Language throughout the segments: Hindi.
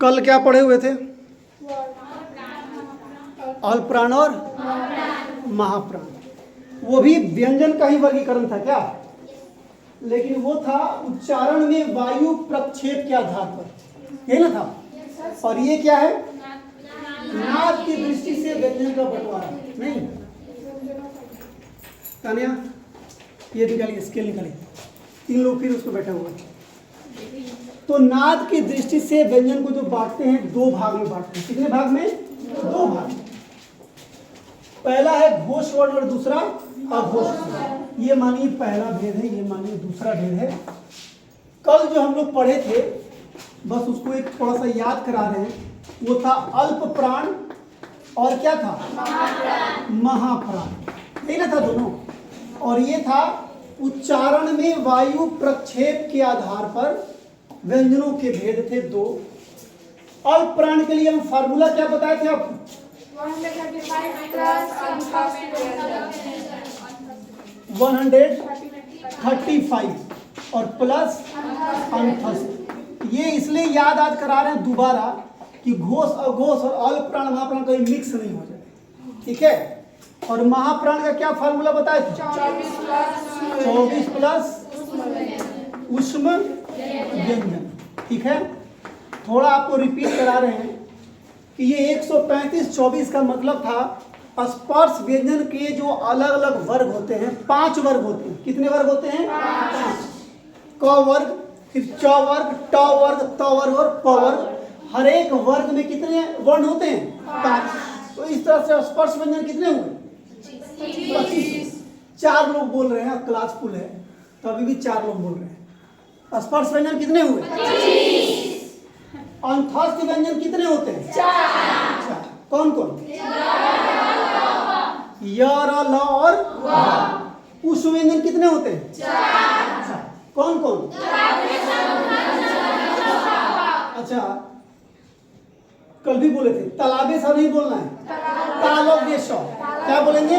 कल क्या पढ़े हुए थे? अल्पप्राण और महाप्राण। वो भी व्यंजन का ही वर्गीकरण था क्या? लेकिन वो था उच्चारण में वायु प्रक्षेप के आधार पर, यही ना था। और ये क्या है? नाद की दृष्टि से व्यंजन का बंटवारा। नहीं तानिया, ये निकालिए, स्केल निकालिए। 3 लोग फिर उसको बैठे हुए। तो नाद की दृष्टि से व्यंजन को जो बांटते हैं 2 भाग में बांटते हैं। कितने भाग में? 2 भाग। पहला है घोष वर्ण और दूसरा अघोष वर्ण। ये मानिए पहला भेद है, ये मानिए दूसरा भेद है। कल जो हम लोग पढ़े थे बस उसको एक थोड़ा सा याद करा रहे हैं। वो था अल्प प्राण और क्या था? महाप्राण। यही ना था दोनों। और ये था उच्चारण में वायु प्रक्षेप के आधार पर व्यंजनों के भेद थे 2। अल्प प्राण के लिए हम फार्मूला क्या बताए थे आपको? 135 और प्लस अंथस्थ। ये इसलिए याद करा रहे हैं दोबारा कि घोष अघोष और अल्प प्राण महाप्राण कहीं मिक्स नहीं हो जाए, ठीक है। और महाप्राण का क्या फार्मूला बताए थे? 24 प्लस ऊष्म व्यंजन, ठीक है। थोड़ा आपको रिपीट करा रहे हैं कि ये 135-24 का मतलब था स्पर्श व्यंजन के जो अलग अलग वर्ग होते हैं, 5 वर्ग होते हैं। कितने वर्ग होते हैं? 5। क वर्ग, फिर च वर्ग, ट वर्ग, त वर्ग और प वर्ग। हर एक वर्ग में कितने वर्ण होते हैं? 5। तो इस तरह से स्पर्श व्यंजन कितने हुए? 25। 4 लोग बोल रहे हैं, क्लास फुल है तो अभी भी 4 लोग बोल रहे हैं। स्पर्श व्यंजन कितने हुए? 25। अंथस्थ व्यंजन कितने होते हैं? 4। कौन कौन? य, र, ल और व। ऊष्म व्यंजन कितने होते हैं? 4। कौन कौन? अच्छा, कल भी बोले थे तालाबे सा नहीं बोलना है, तालव्य स। क्या बोलेंगे?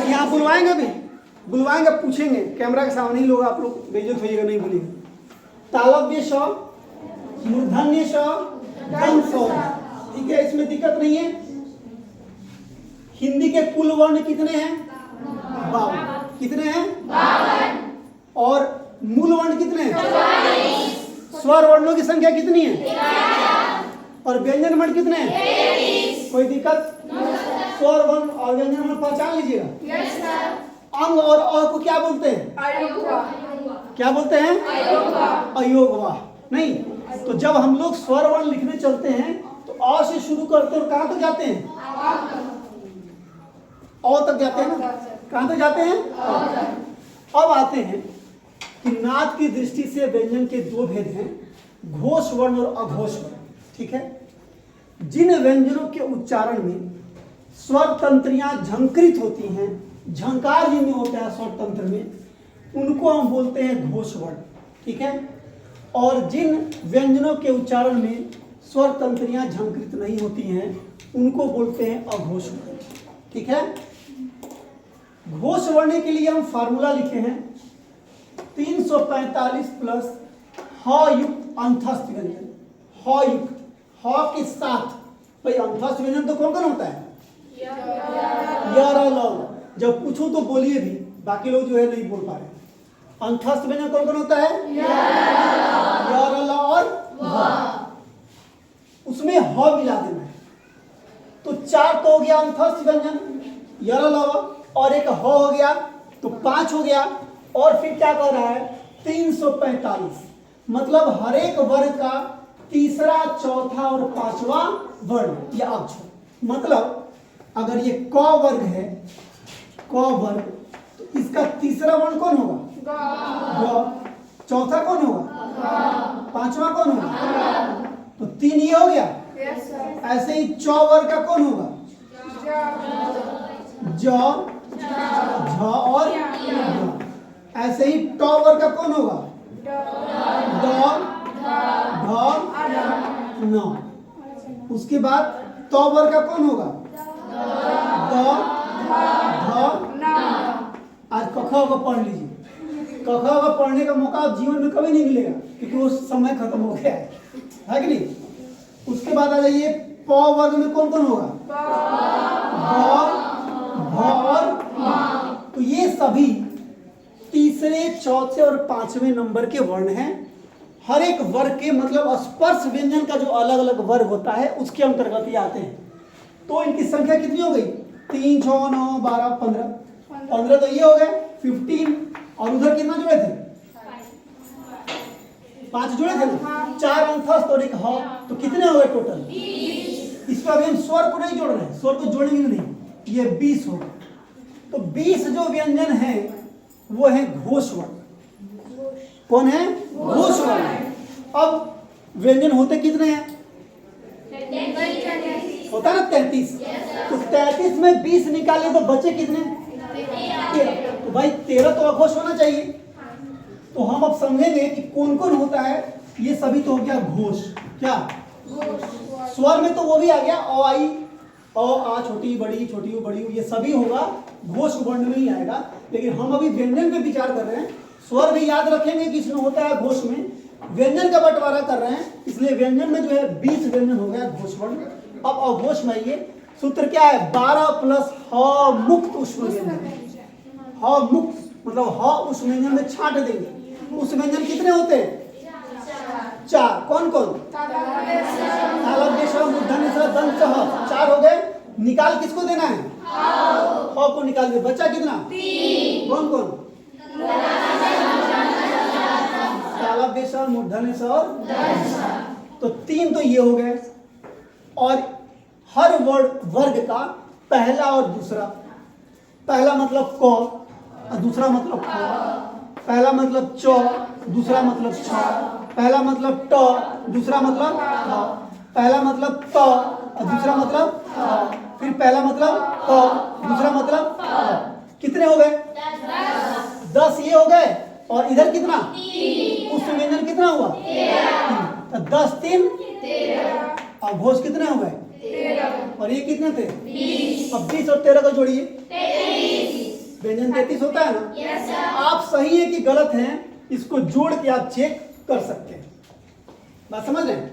यहाँ बुलवाएंगे, अभी बुलवाएंगे, पूछेंगे कैमरा के सामने ही। लोग आप लोग बेइज्जत होइएगा, नहीं बोलेंगे। तालव्य स, मूर्धन्य स, दंत स, ठीक है, इसमें दिक्कत नहीं है। हिंदी के कुल वर्ण कितने हैं? 52। कितने हैं? 52। और मूल वर्ण कितने हैं? 44। स्वर वर्णों की संख्या कितनी है? 11। और व्यंजन वर्ण कितने हैं? 23। कोई दिक्कत? स्वर वर्ण और व्यंजन वर्ण पहचान लीजिएगा। Yes sir. अंग और अ को क्या बोलते हैं? क्या बोलते हैं? अयोगवाह। नहीं, तो जब हम लोग स्वर वर्ण लिखने चलते हैं तो अ से शुरू करते हैं और कहां तक जाते हैं? अ तक जाते हैं ना। कहां तक जाते हैं? अब आते हैं कि नाद की दृष्टि से व्यंजन के 2 भेद हैं, घोष वर्ण और अघोष वर्ण, ठीक है। जिन व्यंजनों के उच्चारण में स्वर तंत्रियां झंकृत होती हैं, झंकार जिनमें होता है स्वर तंत्र में, उनको हम बोलते हैं घोष वर्ण, ठीक है। और जिन व्यंजनों के उच्चारण में स्वर तंत्रियां झंकृत नहीं होती हैं उनको बोलते हैं अघोष वर्ण, ठीक है। घोष वर्ण के लिए हम फार्मूला लिखे हैं 345 प्लस ह युक्त अंथस्थ व्यंजन। ह युक्त, ह के साथ। भाई अंथस्थ व्यंजन तो कौन कौन होता है? य, र, ल। जब पूछूं तो बोलिए भी, बाकी लोग जो है नहीं बोल पा रहे। अंथस्थ व्यंजन कौन कौन होता है? य, र, ल और व। उसमें ह मिला देना है। तो 4 तो हो गया अंथस्थ व्यंजन, य, र, ल, व, और एक ह हो गया तो 5 हो गया। और फिर क्या कर रहा है? 345, मतलब हर एक वर्ग का तीसरा, चौथा और 5वां वर्ण या अक्षर। मतलब अगर ये क वर्ग है, क वर्ग, तो इसका तीसरा वर्ण कौन होगा? ग। चौथा कौन होगा? 5वां कौन होगा? तो 3 ये हो गया। ऐसे ही च वर्ग का कौन होगा? ज, झ और ढ। ऐसे ही ट वर्ग का कौन होगा? ड, ढ, न। उसके बाद त वर्ग का कौन होगा? द, ध, न। आज क ख को पढ़ लीजिए। क ख को पढ़ने का मौका जीवन में कभी नहीं मिलेगा क्योंकि वो समय खत्म हो गया है कि नहीं? उसके बाद आ जाइए प वर्ग में कौन कौन होगा? भ और म। तो ये सभी तीसरे, चौथे और पांचवें नंबर के वर्ण हैं। हर एक वर्ग के मतलब स्पर्श व्यंजन का जो अलग अलग वर्ग होता है उसके अंतर्गत ये आते हैं। तो इनकी संख्या कितनी हो गई? 3, 6, 9, 12, 15। 15 तो ये हो गए 15। और उधर कितना जुड़े थे? 5 जुड़े थे ना। 4 अंतस्थ और 1 ह, तो कितने हो गए टोटल? 20। इसमें अभी हम स्वर को नहीं जोड़ रहे हैं, स्वर को जोड़ेंगे नहीं, ये 20 हो। तो 20 जो व्यंजन है वो है घोष वर्ण। कौन है? घोष वर्ण। अब व्यंजन होते कितने हैं? होता है ना 33। तो 33 में 20 निकाले तो बचे कितने? 13। तो भाई 13 तो अघोष होना चाहिए। तो हम अब समझेंगे कि कौन कौन होता है। ये सभी तो हो गया घोष। क्या स्वर में? तो वो भी आ गया अ, आई, अ, आ, छोटी बड़ी, छोटी बड़ी, ये सभी होगा घोष वर्ण में ही आएगा। लेकिन हम अभी व्यंजन पे विचार कर रहे हैं। स्वर भी याद रखेंगे कि इसमें होता है घोष में। व्यंजन का बंटवारा कर रहे हैं, इसलिए व्यंजन में जो है 20 व्यंजन हो गया घोष वर्ण। अब अघोष में आइए, सूत्र क्या है? 12 प्लस ह मुक्त उष्म व्यंजन। ह मुक्त मतलब ह उस व्यंजन में छांट देंगे। उस व्यंजन कितने होते हैं? 4। कौन कौन? तालव्य, देशव, मूर्धन्य, स, दंत, च। 4 हो गए। निकाल किसको देना है? ह को निकाल दे। बच्चा कितना? 3। कौन कौन? तालव्य, देशव, मूर्धन्य, स और तो 3 तो ये हो गए। और हर वर्ग का पहला और दूसरा, पहला मतलब क और दूसरा मतलब ख, पहला मतलब च, दूसरा मतलब छ, पहला मतलब ट, दूसरा मतलब ठ, पहला मतलब त और दूसरा मतलब थ, फिर पहला मतलब क, दूसरा मतलब फ। कितने हो गए? 10 ये हो गए। और इधर कितना? उस व्यंजन कितना हुआ? 3। तो 10, 3, 13। और घोष कितने हो गए? 13। और ये कितने थे? 20। अब 20 और 13 को जोड़िए, 33। व्यंजन 33 होता है ना? yes, आप सही है कि गलत हैं, इसको जोड़ के आप चेक कर सकते हैं। बात समझ रहे हैं?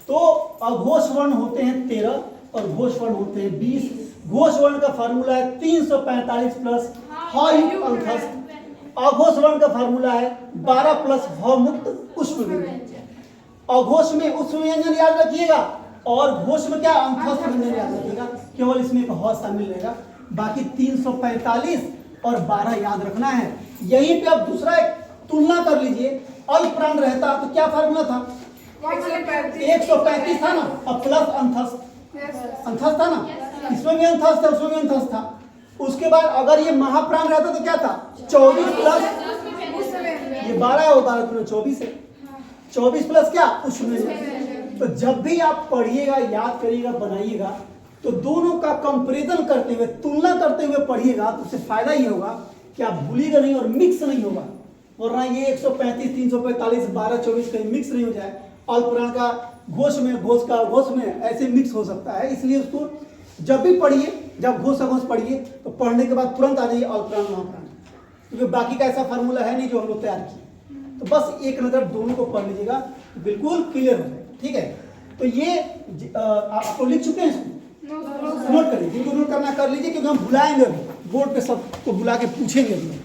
तो अघोष वर्ण होते हैं 13 और घोष वर्ण होते हैं 20। घोष वर्ण का फार्मूला है 345 प्लस ह युक्त अंतस्थ। अघोष वर्ण का फार्मूला है 12 प्लस ह मुक्त उष्म व्यंजन। अघोष में उष्म व्यंजन याद रखिएगा और घोष में क्या? अंतस्थ व्यंजन याद रखिएगा। केवल इसमें एक ह शामिल रहेगा। बाकी 345 और 12 याद रखना है। यहीं पे अब दूसरा एक तुलना कर लीजिए। अल्प प्राण रहता तो क्या फार्मूला था? 135 था ना, अब प्लस अंतस्थ। अंतस्थ था ना, इसमें भी अंतस्थ था, उसमें भी अंतस्थ था। उसके बाद अगर ये महाप्राण रहता तो क्या था? 24 प्लस ये 12 है, वो 12 दूनी 24 है। 24 प्लस क्या? उष्म। तो जब भी आप पढ़िएगा, याद करिएगा, बनाइएगा, तो दोनों का कंपैरिजन करते हुए, तुलना करते हुए पढ़िएगा, तो उससे फायदा ये होगा कि आप भूलिएगा नहीं और मिक्स नहीं होगा। वरना ये 135, 345, 12, 24 कहीं मिक्स नहीं हो जाए। अल्पप्राण का घोष में, घोष का घोष में, ऐसे मिक्स हो सकता है। इसलिए उसको जब भी पढ़िए, जब घोष अघोष पढ़िए, तो पढ़ने के बाद तुरंत आ जाइए अल्पप्राण महाप्राण, क्योंकि बाकी का ऐसा फार्मूला है नहीं जो हम लोग तैयार किए। तो बस एक नज़र दोनों को पढ़ लीजिएगा, तो बिल्कुल क्लियर हो जाएगा। ठीक है? तो ये आप तो लिख चुके हैं इसको, नोट करिए। जिनको नोट करना कर लीजिए, क्योंकि हम बुलाएंगे अभी बोर्ड पे, सबको बुला के पूछेंगे अभी।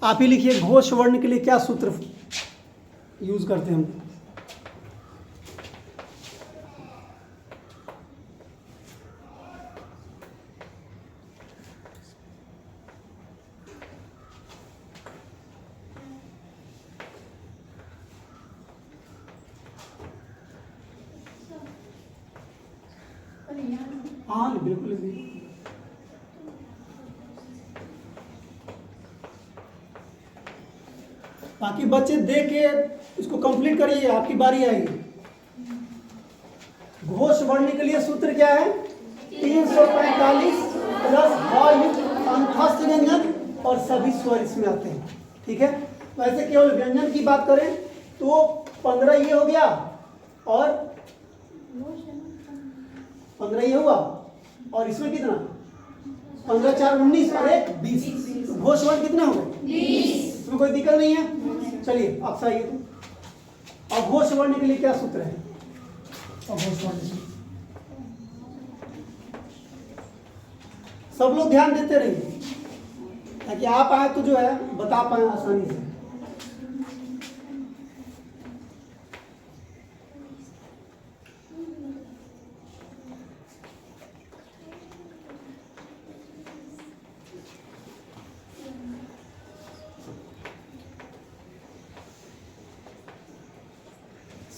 आप ही लिखिए, घोष वर्ण के लिए क्या सूत्र यूज करते हैं हम? हाँ बिल्कुल। बाकी बच्चे देख के इसको कंप्लीट करिए, आपकी बारी आएगी। घोष वर्ण के लिए सूत्र क्या है? 345 प्लस ह युक्त अंतस्थ व्यंजन और सभी स्वर इसमें आते हैं। ठीक है, वैसे केवल व्यंजन की बात करें तो 15 ये हो गया और 15 ये हुआ, और इसमें कितना? 15 4 19 और 1 20। घोष वर्ण कितने हो गए? 20। इसमें कोई दिक्कत नहीं है। चलिए आप सही है। और घोष वर्ण के लिए क्या सूत्र है? और घोष वर्ण सब लोग ध्यान देते रहिए ताकि आप आए तो जो है बता पाए आसानी से।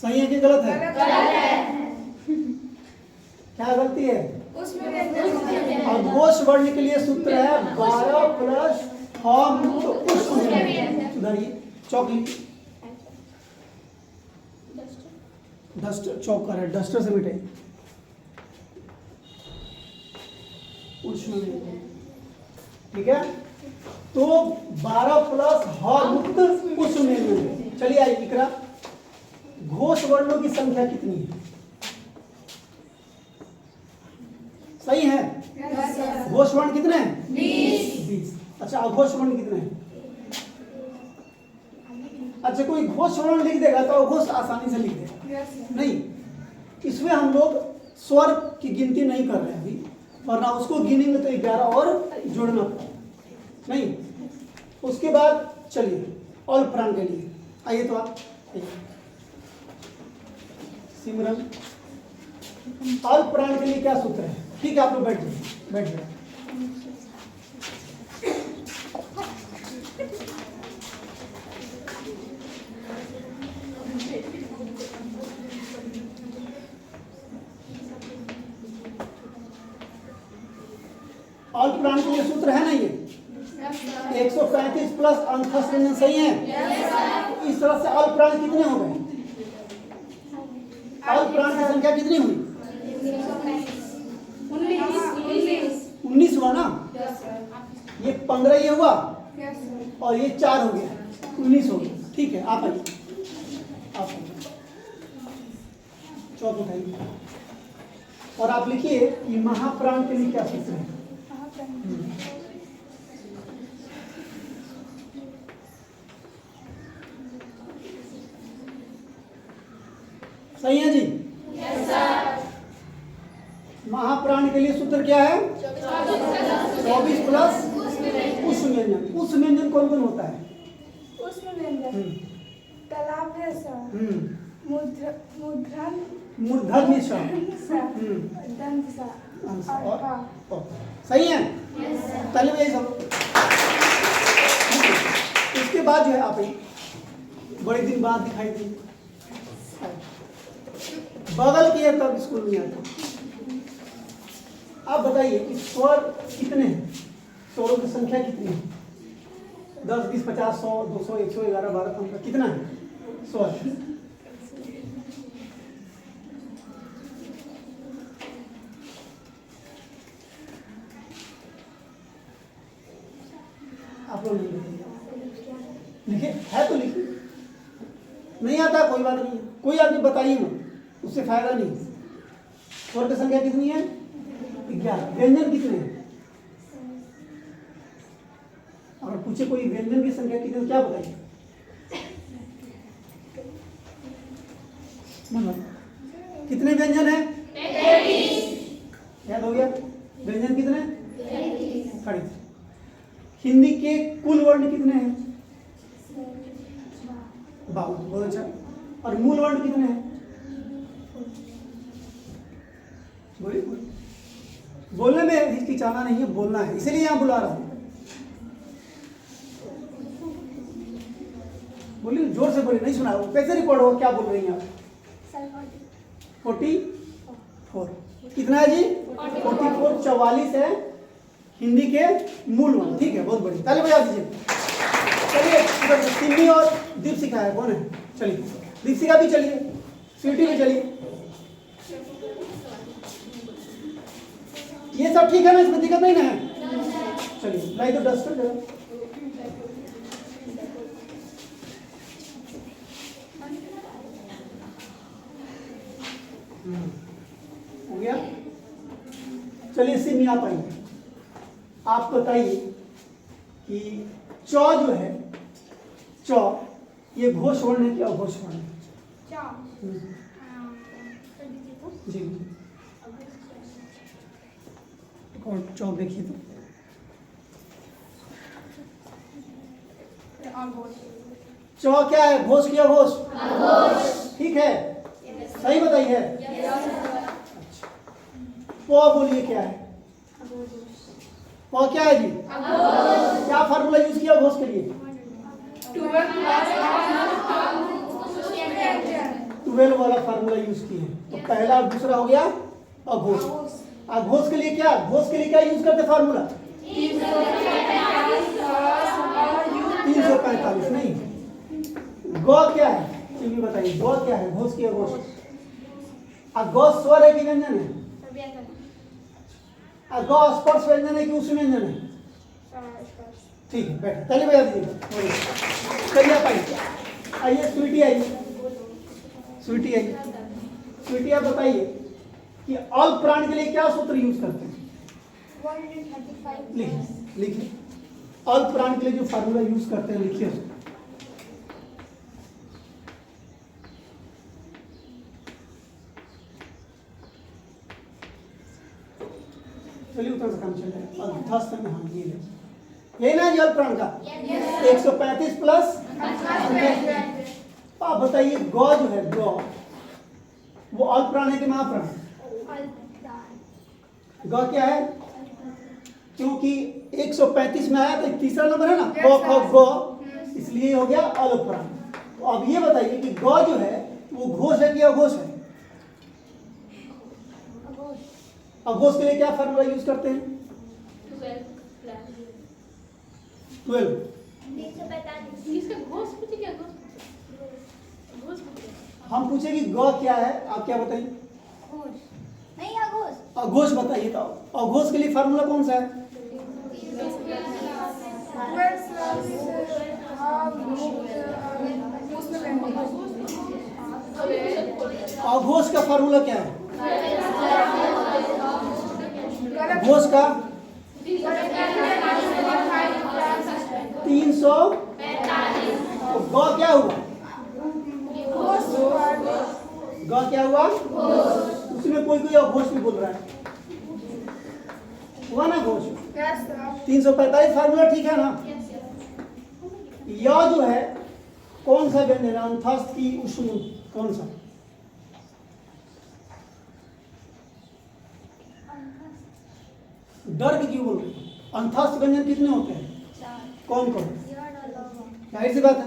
सही है कि गलत है? गलत है। क्या गलती है? और घोष वर्ण के लिए सूत्र है 12 प्लस हम सुधारिए। चौक लिखिए, डस्टर चौक कर है, डस्टर से मिटाइए। ठीक है, तो 12 प्लस ह मुक्त उष्ण। चलिए आइए इकरा, घोष वर्णों की संख्या कितनी है? सही है? घोष वर्ण कितने हैं? 20। अच्छा, अघोष वर्ण कितने हैं? अच्छा, कोई घोष वर्ण लिख देगा तो अघोष आसानी से लिख देगा। नहीं, इसमें हम लोग स्वर की गिनती नहीं कर रहे हैं अभी, वरना उसको गिनेंगे तो 11 और जोड़ना पड़ेगा। नहीं, उसके बाद चलिए ऑल प्राण के लिए आइए। तो आप सिमरन, ऑल प्राण के लिए क्या सूत्र है? ठीक है, आप लोग बैठ जाइए, बैठ जाइए। ऑल प्राण के लिए सूत्र है ना ये 135 प्लस अंतस्थ व्यंजन। सही है? तो इस तरह से ऑल प्राण कितने हो गए? ऑल प्राण की संख्या कितनी हुई? 19 हुआ ना? ये 15 ये हुआ और ये 4 हो गया, 19 हो गया। ठीक है, आप आइए, आप चौक उठाइए और आप लिखिए कि महाप्राण के लिए क्या सूत्र है? सही है जी? Yes sir. महाप्राण के लिए सूत्र क्या है? 24 प्लस उष्ण व्यंजन। उष्ण व्यंजन कौन कौन होता है? उष्ण व्यंजन तलाव्य स, मूर्धन्य स, दंत स और सही है? Yes sir. पहले यही सब। इसके बाद जो है आप बड़े दिन बाद दिखाई दी बगल की है तब स्कूल में आता। आप बताइए कि स्वर कितने हैं? स्वरों की संख्या कितनी है? 10 20 50 100 200 111 12 15 कितना है स्वर? आप लोग लिखे है तो लिखिए, नहीं आता कोई बात नहीं है। कोई आदमी बताइए मत, उससे फायदा नहीं। स्वर की संख्या कितनी है? 11। व्यंजन कितने हैं? अगर पूछे कोई व्यंजन की संख्या कितनी, क्या बताइए? कितने व्यंजन है? 33। याद हो गया? व्यंजन कितने? 33। हिंदी के कुल वर्ण कितने हैं? 52। बहुत अच्छा। और मूल वर्ण कितने हैं? बोलिए, बोलने में हिचकिचाना नहीं है, बोलना है, इसीलिए यहाँ बुला रहा हूँ। बोलिए, जोर से बोलिए, नहीं सुना। कैसे रिकॉर्ड हो? क्या बोल रही हैं आप? 44। कितना है जी? 44। 44 है हिंदी के मूल वर्ण। ठीक है, बहुत बढ़िया, ताली बजा दीजिए। चलिए इधर सिमी और दीपशिखा है, कौन है? चलिए दीपशिखा भी चलिए, स्वीटी भी चलिए। ये सब ठीक है ना, इसमें दिक्कत नहीं ना है? चलिए लाई तो डस्टर जरा। हो गया। चलिए सिमी आप आइए, आप बताइए कि चौ जो है, चौ ये घोष वर्ण है कि अघोष वर्ण है? जी और चौ देखिए तो चौ क्या है, घोष की अघोष? ठीक है, सही बताइए। अच्छा, पौ बोलिए क्या है? पौ क्या है जी? क्या फार्मूला यूज किया घोष के लिए? 12 वाला फार्मूला यूज किए। तो पहला और दूसरा हो गया अघोष। अघोष के लिए क्या, घोष के लिए क्या यूज करते फार्मूला? 345 नहीं। गौ क्या है, चलिए बताइए, गौ क्या है? घोष की अघोष। अघोष स्वर है कि व्यंजन है? अघोष स्पर्श व्यंजन है कि उस व्यंजन है? ठीक है, बैठे पहले बजा दीजिए। चलिए आप आइए, आइए स्वीटी आइए, स्वीटी आइए। स्वीटी आप बताइए कि अल्प प्राण के लिए क्या सूत्र यूज करते हैं? 135 लिखिए, अल्प प्राण के लिए जो फार्मूला यूज करते हैं लिखिए। चलिए उतर से काम चल रहा है। अल्पस्थ में हम ये यही ना जी अल्प प्राण का? 135 प्लस। आप बताइए गौ जो है, गौ वो अल्प प्राण है कि महाप्राण? गौ क्या है? क्योंकि 135 में आया तो तीसरा नंबर है ना, गौ ख गौ, इसलिए हो गया अल्प प्राण। तो अब ये बताइए कि गौ जो है वो घोष है कि अघोष है? अघोष के लिए क्या फार्मूला यूज करते हैं? 12। हम पूछे कि गौ क्या है, आप क्या बताइए? अघोष बताइए। तो अघोष के लिए फार्मूला कौन सा है? अघोष का फार्मूला क्या है? घोष का 345। तो गौ क्या हुआ? गौ क्या हुआ? उसमें कोई कोई अघोष भी बोल रहा है, हुआ ना घोष? 345 फार्मूला ठीक है ना? यह जो है कौन सा व्यंजन है? अंतस्थ की उष्ण, कौन सा? दर्द क्यों बोल रहे? अंतस्थ व्यंजन कितने होते हैं? कौन कौन? जाहिर सी बात है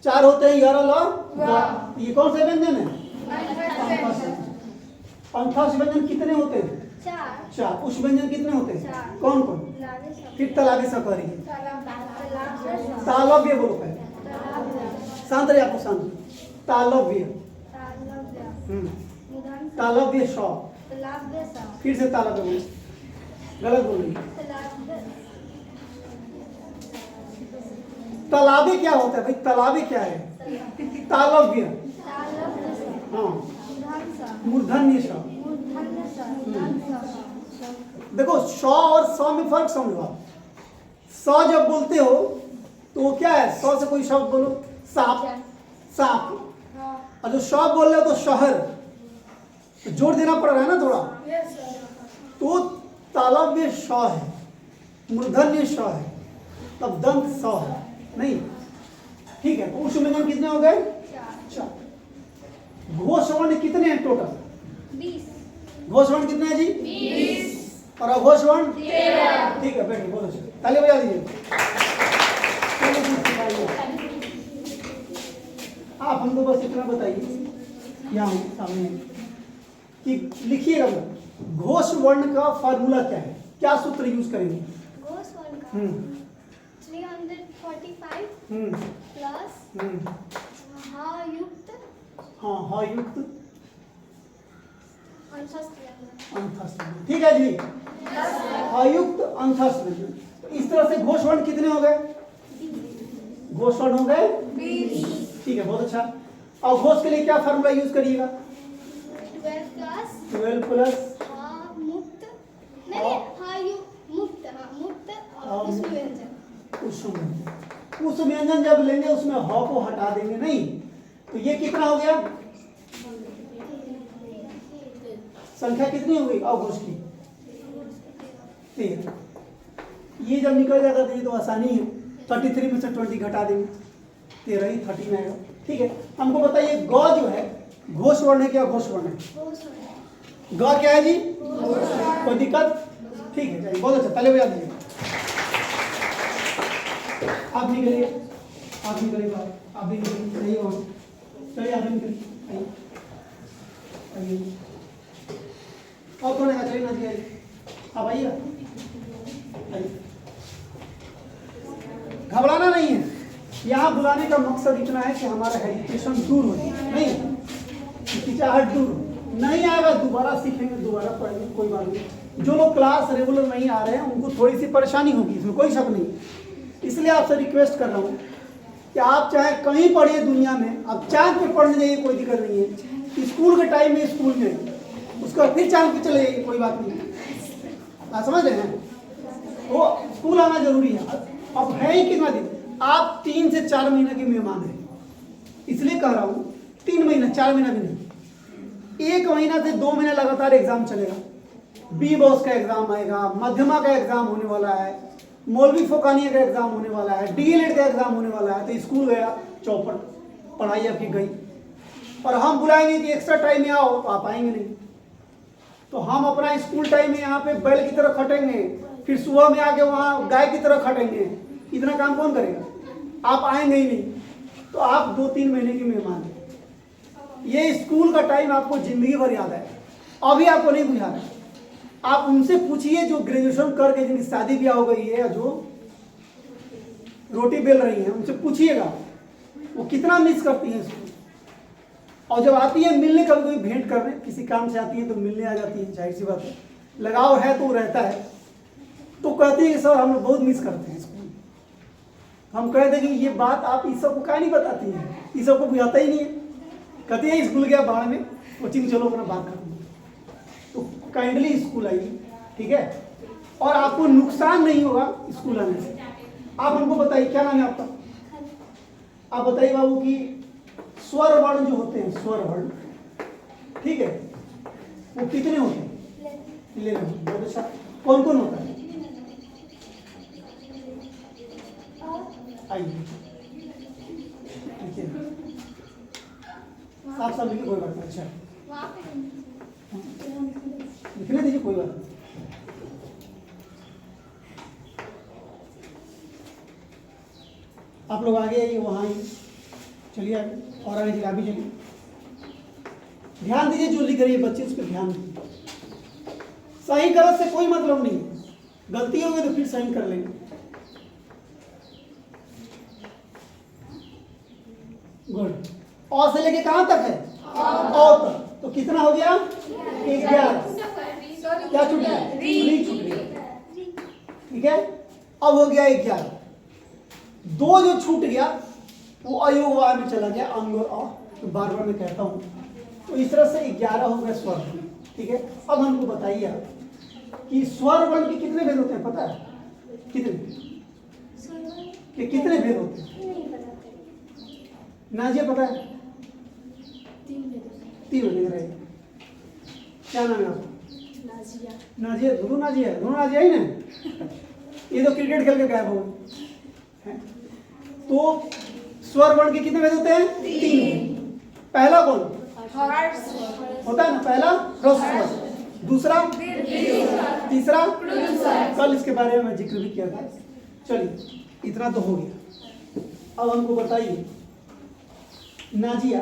4 होते हैं, यर ल। ये कौन सा व्यंजन है? अंतस्थ व्यंजन कितने होते हैं? 4। उष्ण व्यंजन कितने होते हैं? कौन कौन? फिर तालव्य सा करिए, तालव्य बोलो पहले, शांत रहिए, आपको शांत। तालव्य, तालव्य श, फिर से तालव्य बोलो, गलत बोल रही है। तालाबी क्या होता है भाई? तालाबी क्या है? तालव्य, हाँ, मूर्धन्य श। देखो श और स में फर्क समझो आप। स जब बोलते हो तो वो क्या है? स से कोई शब्द बोलो, साप, साप। और जो श बोल रहे हो तो शहर, जोर देना पड़ रहा है ना थोड़ा। तो तालव्य श है, मूर्धन्य श है, तब दंत स है नहीं? ठीक है, तो उस व्यंजन कितने हो गए? 4। घोष वर्ण कितने हैं टोटल? 20। घोष वर्ण कितने हैं जी? 20। और अघोष वर्ण 13। ठीक है, बैठिए, बहुत अच्छा, ताली बजा दीजिए। आप हमको बस इतना बताइए, यहाँ सामने कि लिखिएगा घोष वर्ण का फार्मूला क्या है, क्या सूत्र यूज करेंगे? घोष वर्ण का 345 135 प्लस हा युक्त हाँ हाँ युक्त अंतस्थ व्यंजन। अंतस्थ व्यंजन। ठीक है जी, अयुक्त अंतस्थ व्यंजन। तो इस तरह से घोष वर्ण कितने हो गए? घोष वर्ण हो गए 20। ठीक है, बहुत अच्छा। और घोष के लिए क्या फार्मूला यूज करिएगा? 12 प्लस हा मुक्त नहीं हा मुक्त, हाँ मुक्त और उसमें व्यंजन। उस व्यंजन जब लेंगे उसमें ह को हटा देंगे नहीं, तो ये कितना हो गया? संख्या कितनी हो गई अघोष की? 13। ये जब निकल जाएगा तो ये तो आसानी है, 33 में से 20 घटा देंगे, 13 ही 13 आएगा। ठीक है, हमको बताइए ग जो है घोष वर्ण है क्या अघोष वर्ण है? ग क्या है जी? कोई दिक्कत? ठीक है, चलिए बहुत अच्छा, पहले बजा दीजिए। आप निकलिए, आप निकलिए बाहर, आप भी निकलिए, नहीं हो चलिए आप भी निकलिए, आइए आइए और कौन है? चलिए ना जी आइए, आप आइए आइए। घबराना नहीं है, यहाँ बुलाने का मकसद इतना है कि हमारा हेजिटेशन दूर हो जाए, नहीं हिचकिचाहट दूर हो। नहीं आएगा दोबारा सीखेंगे, दोबारा पढ़ेंगे, कोई बात नहीं। जो लोग क्लास रेगुलर नहीं आ रहे हैं उनको थोड़ी सी परेशानी होगी, इसमें कोई शक नहीं। इसलिए आपसे रिक्वेस्ट कर रहा हूँ कि आप चाहे कहीं पढ़िए दुनिया में, आप चांद पे पढ़ने जाइए, कोई दिक्कत नहीं है। स्कूल के टाइम में स्कूल में, उसका फिर चांद पे चले जाइए, कोई बात नहीं। आप समझ रहे हैं? वो स्कूल आना जरूरी है। अब है ही कितना दिन, आप 3 से 4 महीने के मेहमान हैं, इसलिए कह रहा हूँ 3 महीना 4 महीना भी नहीं, 1 महीना से 2 महीने लगातार एग्जाम चलेगा। बी बॉस का एग्जाम आएगा, मध्यमा का एग्जाम होने वाला है, मौलवी फोकानिया का एग्जाम होने वाला है, डीएलएड का एग्जाम होने वाला है। तो स्कूल गया चौपट, पढ़ाई आपकी गई, और हम बुलाएंगे कि एक्स्ट्रा टाइम में आओ, तो आप आएंगे नहीं। तो हम अपना स्कूल टाइम में यहाँ पे बैल की तरह खटेंगे, फिर सुबह में आके वहाँ गाय की तरह खटेंगे, इतना काम कौन करेगा? आप आएंगे ही नहीं, तो आप 2-3 महीने की मेहमान हैं। ये स्कूल का टाइम आपको जिंदगी भर याद है, अभी आपको नहीं बुझा रहा। आप उनसे पूछिए जो ग्रेजुएशन करके जिनकी शादी ब्याह हो गई है या जो रोटी बेल रही है, उनसे पूछिएगा वो कितना मिस करती है स्कूल। और जब आती है मिलने, कभी कोई भेंट करने, किसी काम से आती है तो मिलने आ जाती है, जाहिर सी बात है, लगाव है तो रहता है। तो कहती है कि सर हम लोग बहुत मिस करते हैं स्कूल। हम कह दें कि ये बात आप इस सबको क्या नहीं बताती हैं, इस सबको बुझाता ही नहीं है। कहती है स्कूल गया बाढ़ में, कोचिंग चलो अपना बात कर। तो काइंडली स्कूल आइए, ठीक है, और आपको नुकसान नहीं होगा स्कूल आने से। आप हमको बताइए क्या नाम है आपका? आप बताइए बाबू कि स्वर वर्ण जो होते हैं, स्वर वर्ण, ठीक है, वो कितने होते हैं? 11। बहुत अच्छा। कौन कौन होता है? आइए, ठीक है, आप सब लिखिए, कोई बात नहीं। अच्छा लिखने दीजिए, कोई बात नहीं। आप लोग आगे आइए, वहाँ आइए, चलिए आगे, और आगे चलिए, अभी चलिए। ध्यान दीजिए जो लिख रही है बच्चे, उस पर ध्यान दीजिए। सही गलत से कोई मतलब नहीं, गलती होगी तो फिर सही कर लेंगे। गुड। और से लेके कहाँ तक है? और तक। तो कितना हो गया? 11। क्या छूट गया? 3 छूट गया, ठीक है। अब हो गया 11। 2 जो छूट गया वो अयोगवार में चला गया, अंग और अ, तो बार बार मैं कहता हूँ। तो इस तरह से 11 हो गए स्वर, ठीक है। अब हमको बताइए कि स्वर वर्ण के कितने भेद होते हैं, पता है? कितने भेद होते हैं? नाजिया पता है? 3 भेद रहे। क्या नाम है आपका? नाजिया। दोनों नाजिया है, दोनों नाजिया ही ना। ये तो क्रिकेट खेल के गायब हो गए। तो स्वर वर्ण के कितने भेद होते हैं? 3। पहला कौन होता है ना? पहला ह्रस्व स्वर, दूसरा, तीसरा, कल इसके बारे में मैं जिक्र भी किया था। चलिए इतना तो हो गया। अब हमको बताइए नाजिया,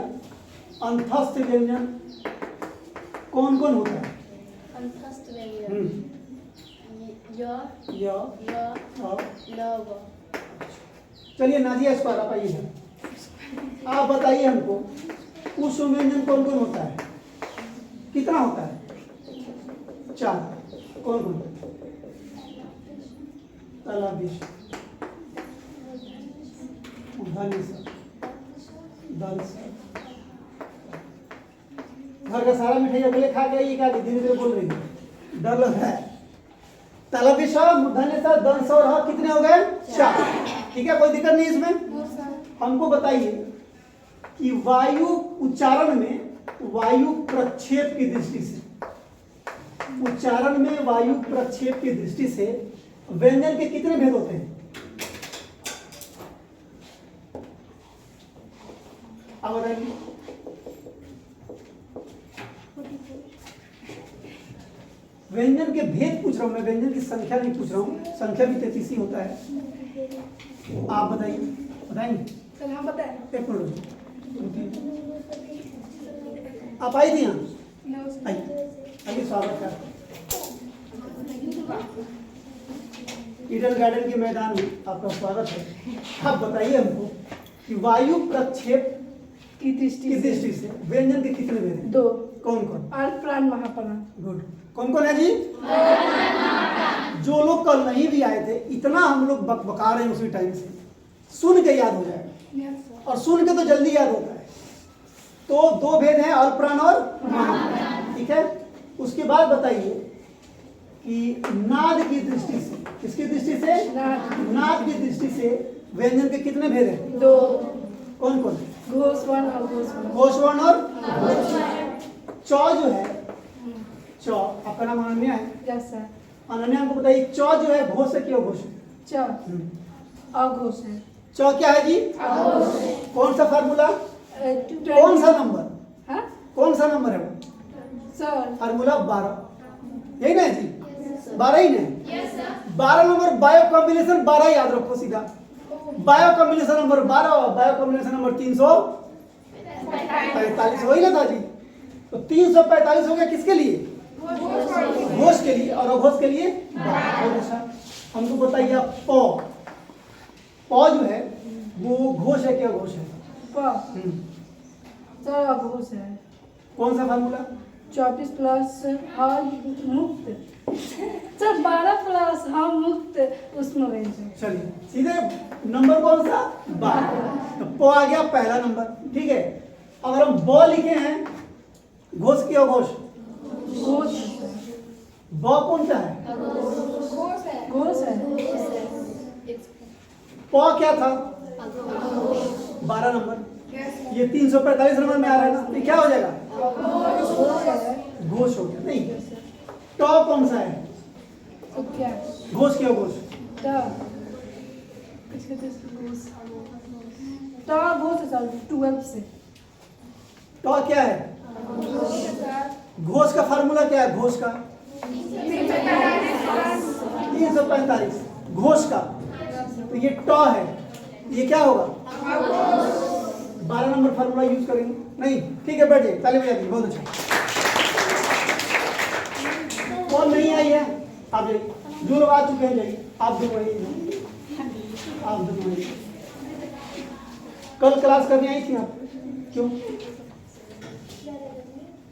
अंतस्थ व्यंजन कौन कौन होता है? अंतस्थ व्यंजन य, य, य, अ, ल, व। चलिए नाजिया स्क्वायर आप आइए, आप बताइए हमको पुष्प व्यंजन कौन कौन होता है, कितना होता है? 4। कौन कौन? तलाबिश, घर का सारा मिठाई अगले खा के ये क्या धीरे धीरे बोल रही है, डर लग रहा है। तलबिश, मूर्धन्य सा, दंश और ह कितने हो गए? 4। ठीक है, कोई दिक्कत नहीं इसमें। हमको बताइए कि वायु उच्चारण में वायु प्रक्षेप की दृष्टि से, उच्चारण में वायु प्रक्षेप की दृष्टि से व्यंजन के कितने भेद होते हैं? आप बताइए। व्यंजन के भेद पूछ रहा हूं मैं, व्यंजन की संख्या नहीं पूछ रहा हूं, संख्या भी 33 ही होता है। आप बताइए, बताएंगे? चल हम बताएं। एक मिनट, आप आई थी यहाँ? आइए, स्वागत है। ईडन गार्डन के मैदान में आपका स्वागत है। आप बताइए हमको कि वायु प्रक्षेप की दृष्टि से व्यंजन के कितने भेद हैं? 2। कौन कौन? अल्प प्राण महाप्राण। गुड। कौन कौन है जी? जो लोग कल नहीं भी आए थे, इतना हम लोग बका रहे हैं उसी टाइम से, सुन के याद हो जाएगा, और सुन के तो जल्दी याद होता है। तो 2 भेद हैं, अल्प प्राण और महाप्राण। ठीक है, उसके बाद बताइए कि नाद की दृष्टि से, किसकी दृष्टि से? नाद की दृष्टि से व्यंजन के कितने भेद हैं? 2। कौन कौन? घोषवर्ण और घोषवर्ण। घोषवर्ण और चौ जो है, चौ, आपका नाम अनन्या है? Yes sir. अनन्या हमको बताइए, चौ जो है घोष है कि अघोष है? च अघोष है। चौ क्या है जी? कौन सा फार्मूला? कौन सा नंबर? हाँ कौन सा नंबर है वो? सर फार्मूला 12, यही ना जी? 12 ही ना? 12 नंबर बायो कॉम्बिनेशन 12 याद रखो सीधा। Bio combination number 12, bio combination number 345, वही ना था जी? तो 345 हो गया किसके लिए? घोष के लिए, और अघोष के लिए 12। हमको बताइए आप, प जो है वो घोष है क्या अघोष है? सर अघोष है। कौन सा फार्मूला? 24 प्लस हर मुक्त, सर 12 प्लस हम मुक्त उसमें व्यंजन। चलिए सीधे नंबर कौन सा? 12। तो प आ गया पहला नंबर। ठीक है, अगर हम ब लिखे हैं, घोष की अघोष? घोष। ब कौन सा है? घोष है। प क्या था? 12 नंबर। ये 345 नंबर में आ रहा है ना, तो क्या हो जाएगा? घोष हो गया। नहीं, ट कौन सा है? तो क्या? घोष की अघोष? ट घोष है सर, 12 से। ट क्या है? घोष का फार्मूला क्या है? घोष का 345, घोष का, तो ये ट है, ये क्या होगा? 12 नंबर फार्मूला यूज करेंगे। नहीं, ठीक है, बैठिए, ताली बजा दी, बहुत अच्छा। कौन नहीं आई है? आप जाइए, जो लोग आ चुके हैं जाइए, आप दोनों आइए, आप दोनों आइए। कल क्लास करने आई थी आप? क्यों?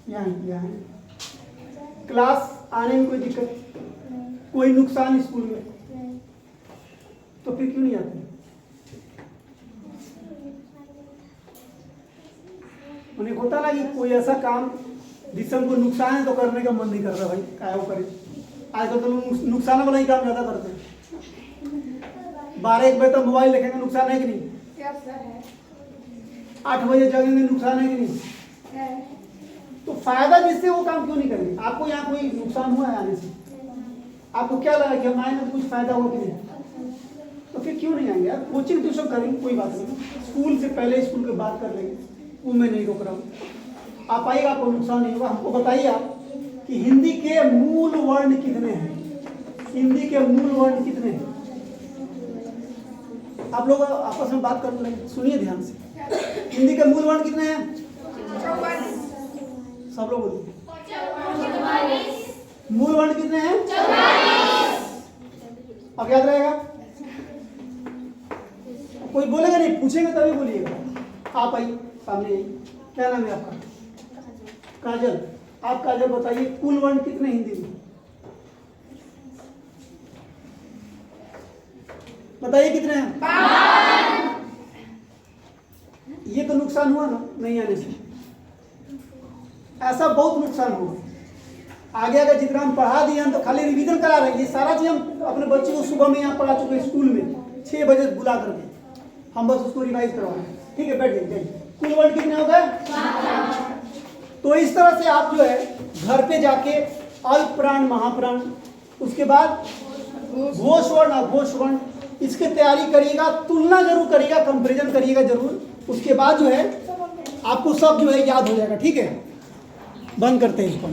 यहाँ क्लास आने में कोई दिक्कत, कोई नुकसान स्कूल में, तो फिर क्यों नहीं आते? उन्हें होता ना कि कोई ऐसा काम जिससे हमको नुकसान है तो करने का मन नहीं करता, भाई क्या वो करे। आजकल तो लोग नुकसान वाला ही काम ज्यादा करते हैं। 12-1 बजे तक मोबाइल देखेंगे, नुकसान है कि नहीं? 8 बजे जगेंगे, नुकसान है कि नहीं? तो फायदा जिससे वो काम क्यों नहीं करेंगे? आपको यहाँ कोई नुकसान हुआ है आने से? आपको क्या लगा कि हम आए ना तो कुछ फायदा होगा कि नहीं? तो फिर क्यों नहीं आएंगे यार? कोचिंग ट्यूशन करेंगे, कोई बात नहीं, स्कूल से पहले स्कूल के बात कर लेंगे, वो मैं नहीं रोक रहा हूँ। आप आइएगा, आपको नुकसान नहीं होगा। हमको बताइए आप कि हिंदी के मूल वर्ण कितने हैं? हिंदी के मूल वर्ण कितने हैं? आप लोग आपस में बात कर लेंगे, सुनिए ध्यान से। हिंदी के मूल वर्ण कितने हैं? सब लोग बोलिए। मूल वर्ण कितने हैं? अब याद रहेगा। कोई बोलेगा नहीं, पूछेंगे तभी बोलिएगा। आप आइए सामने आइए, क्या नाम है आपका? काजल। आप काजल बताइए कुल वर्ण कितने हिंदी में? बताइए कितने हैं? 5। ये तो नुकसान हुआ ना नहीं आने से, ऐसा बहुत नुकसान हुआ। आगे अगर जितना हम पढ़ा दिए हम तो खाली रिवीजन करा रहे हैं, ये सारा चीज हम अपने बच्चे को सुबह में यहाँ पढ़ा चुके हैं स्कूल में 6 बजे बुला करके, हम बस उसको रिवाइज करवा रहे हैं। ठीक है, बैठ जाइए। कुल वर्ण कितने हो गए? 5। तो इस तरह से आप जो है घर पे जाके अल्प प्राण, महाप्राण, उसके बाद घोष वर्ण, अघोष वर्ण, इसकी तैयारी करिएगा, तुलना जरूर करिएगा, कंपैरिजन करिएगा जरूर। उसके बाद जो है आपको सब जो है याद हो जाएगा। ठीक है, बंद करते हैं इसको।